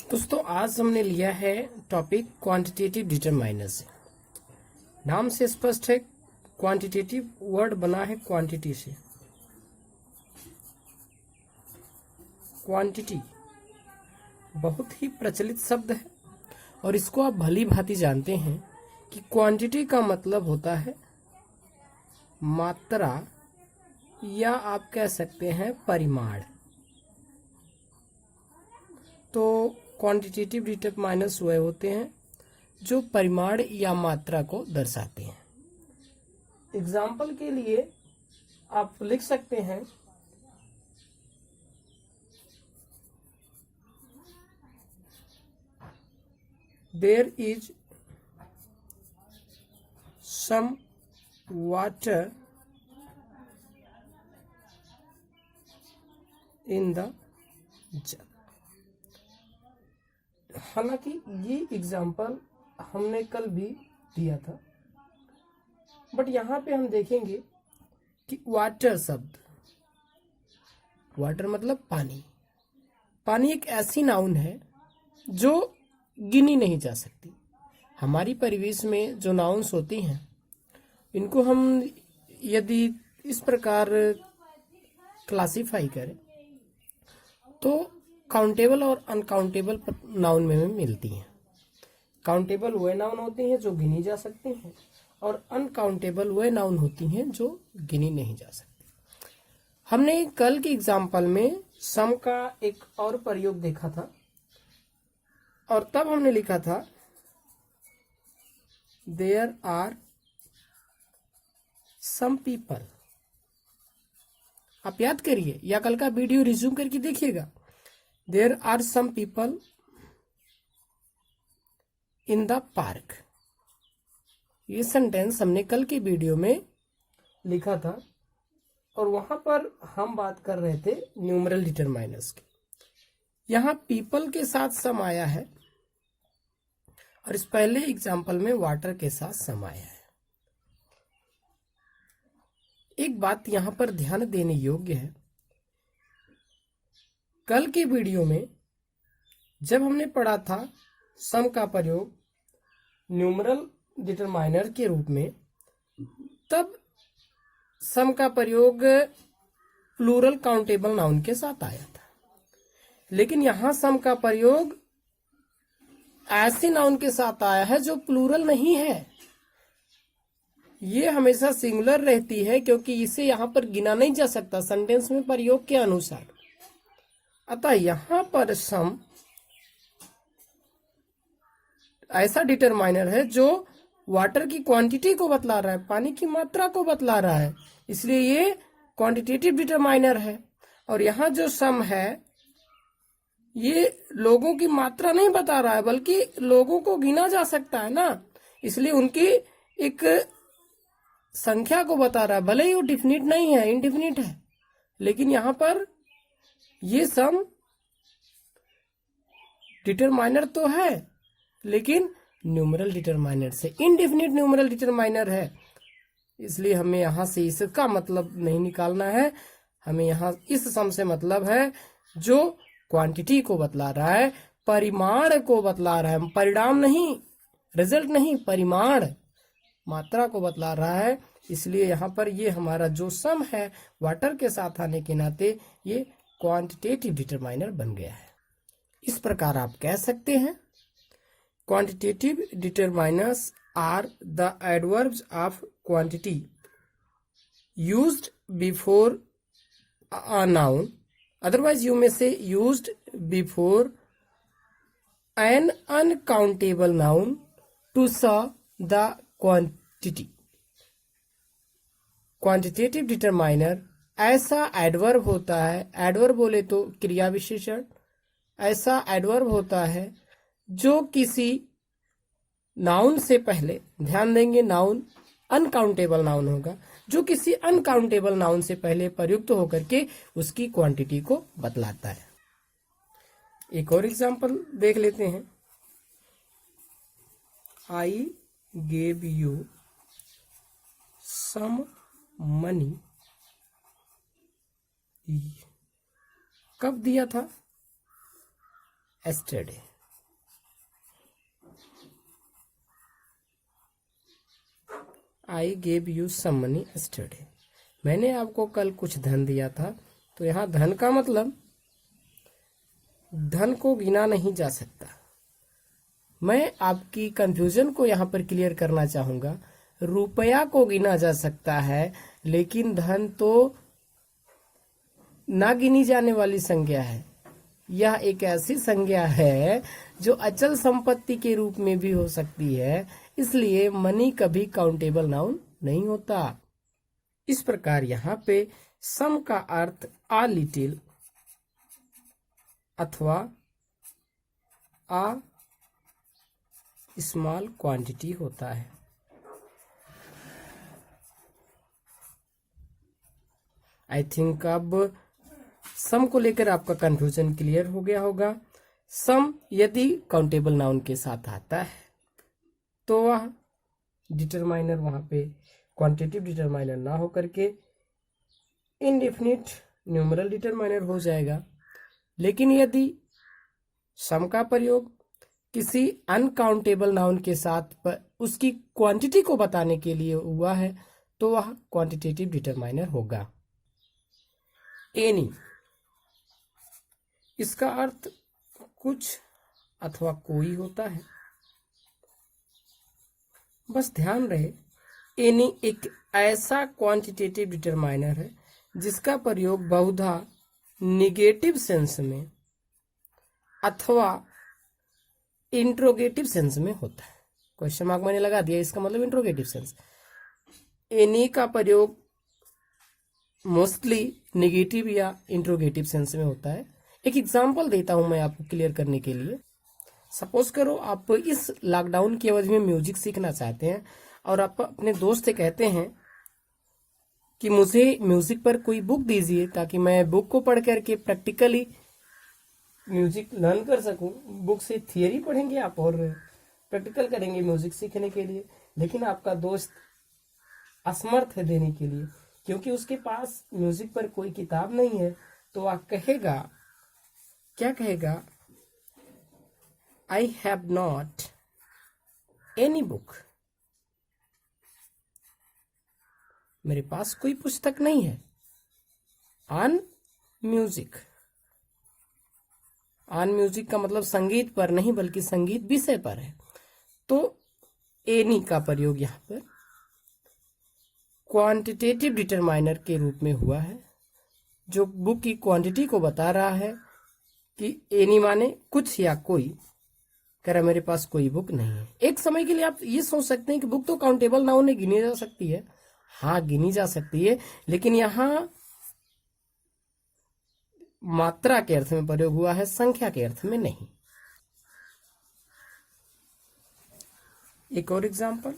दोस्तों आज हमने लिया है टॉपिक क्वांटिटेटिव डिटरमाइनर्स। नाम से स्पष्ट है, क्वांटिटेटिव वर्ड बना है क्वांटिटी से। क्वांटिटी बहुत ही प्रचलित शब्द है और इसको आप भली भांति जानते हैं कि क्वांटिटी का मतलब होता है मात्रा या आप कह सकते हैं परिमाण। तो क्वांटिटेटिव डिटरमाइनर्स वह होते हैं जो परिमाण या मात्रा को दर्शाते हैं। एग्जाम्पल के लिए आप लिख सकते हैं there is some water in the jug. हालांकि ये एग्जाम्पल हमने कल भी दिया था, बट यहाँ पे हम देखेंगे कि वाटर शब्द, वाटर मतलब पानी। पानी एक ऐसी नाउन है जो गिनी नहीं जा सकती। हमारी परिवेश में जो नाउन्स होती हैं इनको हम यदि इस प्रकार क्लासिफाई करें तो काउंटेबल और अनकाउंटेबल नाउन में मिलती हैं। काउंटेबल वह नाउन होती हैं जो गिनी जा सकती हैं और अनकाउंटेबल वह नाउन होती हैं जो गिनी नहीं जा सकती। हमने कल के एग्जाम्पल में सम का एक और प्रयोग देखा था और तब हमने लिखा था देयर आर सम पीपल। आप याद करिए या कल का वीडियो रिज्यूम करके देखिएगा। There are some people in the park. ये सेंटेंस हमने कल के वीडियो में लिखा था और वहां पर हम बात कर रहे थे न्यूमरल डिटरमाइनर्स की। यहां पीपल के साथ सम आया है और इस पहले एग्जाम्पल में वाटर के साथ सम आया है। एक बात यहां पर ध्यान देने योग्य है, कल के वीडियो में जब हमने पढ़ा था सम का प्रयोग न्यूमरल डिटरमाइनर के रूप में, तब सम का प्रयोग प्लूरल काउंटेबल नाउन के साथ आया था। लेकिन यहां सम का प्रयोग ऐसे नाउन के साथ आया है जो प्लूरल नहीं है। ये हमेशा सिंगुलर रहती है क्योंकि इसे यहां पर गिना नहीं जा सकता सेंटेंस में प्रयोग के अनुसार। अतः यहां पर सम ऐसा डिटरमाइनर है जो वाटर की क्वांटिटी को बतला रहा है, पानी की मात्रा को बतला रहा है, इसलिए ये क्वांटिटेटिव डिटरमाइनर है। और यहां जो सम है ये लोगों की मात्रा नहीं बता रहा है बल्कि लोगों को गिना जा सकता है ना, इसलिए उनकी एक संख्या को बता रहा है। भले ही वो डिफिनिट नहीं है, इनडिफिनिट है, लेकिन यहां पर ये सम डिटरमाइनर तो है लेकिन न्यूमरल डिटरमाइनर से, इनडिफिनिट न्यूमरल डिटरमाइनर है। इसलिए हमें यहां से इसका मतलब नहीं निकालना है। हमें यहां इस सम से मतलब है जो क्वांटिटी को बतला रहा है, परिमाण को बतला रहा है, परिणाम नहीं, रिजल्ट नहीं, परिमाण मात्रा को बतला रहा है। इसलिए यहाँ पर ये हमारा जो सम है वाटर के साथ आने के नाते ये क्वांटिटेटिव डिटरमाइनर बन गया है। इस प्रकार आप कह सकते हैं quantitative determiners are the adverbs of quantity used before a noun, otherwise you may say used before an uncountable noun to show the quantity. Quantitative determiner ऐसा एडवर्ब होता है, एडवर्ब बोले तो क्रिया विशेषण, ऐसा एडवर्ब होता है जो किसी नाउन से पहले, ध्यान देंगे नाउन अनकाउंटेबल नाउन होगा, जो किसी अनकाउंटेबल नाउन से पहले प्रयुक्त होकर के उसकी क्वांटिटी को बतलाता है। एक और एग्जांपल देख लेते हैं। आई gave you some money। कब दिया था? yesterday। I gave you some money yesterday, मैंने आपको कल कुछ धन दिया था। तो यहाँ धन का मतलब धन को गिना नहीं जा सकता। मैं आपकी कंफ्यूजन को यहाँ पर क्लियर करना चाहूंगा। रुपया को गिना जा सकता है, लेकिन धन तो ना गिनी जाने वाली संज्ञा है। यह एक ऐसी संज्ञा है जो अचल संपत्ति के रूप में भी हो सकती है, इसलिए मनी कभी काउंटेबल नाउन नहीं होता। इस प्रकार यहाँ पे सम का अर्थ आ लिटिल अथवा आ स्मॉल क्वांटिटी होता है। आई थिंक अब सम को लेकर आपका कंफ्यूजन क्लियर हो गया होगा। सम यदि काउंटेबल नाउन के साथ आता है तो वह डिटरमाइनर वहां पे क्वांटिटिव डिटरमाइनर ना होकर के इनडेफिनिट न्यूमरल डिटरमाइनर हो जाएगा। लेकिन यदि सम का प्रयोग किसी अनकाउंटेबल नाउन के साथ उसकी क्वांटिटी को बताने के लिए हुआ है तो वह क्वांटिटेटिव डिटरमाइनर होगा। एनी, इसका अर्थ कुछ अथवा कोई होता है। बस ध्यान रहे, एनी एक ऐसा क्वांटिटेटिव डिटरमाइनर है जिसका प्रयोग बहुधा निगेटिव सेंस में अथवा इंट्रोगेटिव सेंस में होता है। क्वेश्चन मार्क मैंने लगा दिया, इसका मतलब इंट्रोगेटिव सेंस। एनी का प्रयोग मोस्टली निगेटिव या इंट्रोगेटिव सेंस में होता है। एक एग्जांपल देता हूं मैं आपको क्लियर करने के लिए। सपोज करो आप इस लॉकडाउन की अवधि में म्यूजिक सीखना चाहते हैं और आप अपने दोस्त से कहते हैं कि मुझे म्यूजिक पर कोई बुक दीजिए ताकि मैं बुक को पढ़ करके प्रैक्टिकली म्यूजिक लर्न कर सकूं। बुक से थियरी पढ़ेंगे आप और प्रैक्टिकल करेंगे म्यूजिक सीखने के लिए, लेकिन आपका दोस्त असमर्थ है देने के लिए क्योंकि उसके पास म्यूजिक पर कोई किताब नहीं है। तो आप कहेगा, क्या कहेगा? I have not any book, मेरे पास कोई पुस्तक नहीं है ऑन म्यूजिक। ऑन म्यूजिक का मतलब संगीत पर नहीं बल्कि संगीत विषय पर है। तो एनी का प्रयोग यहां पर क्वांटिटेटिव डिटरमाइनर के रूप में हुआ है जो बुक की क्वांटिटी को बता रहा है कि एनी माने कुछ या कोई। कह रहा मेरे पास कोई बुक नहीं है। एक समय के लिए आप ये सोच सकते हैं कि बुक तो काउंटेबल नाउन है, गिनी जा सकती है। हाँ, गिनी जा सकती है, लेकिन यहां मात्रा के अर्थ में प्रयोग हुआ है, संख्या के अर्थ में नहीं। एक और एग्जांपल,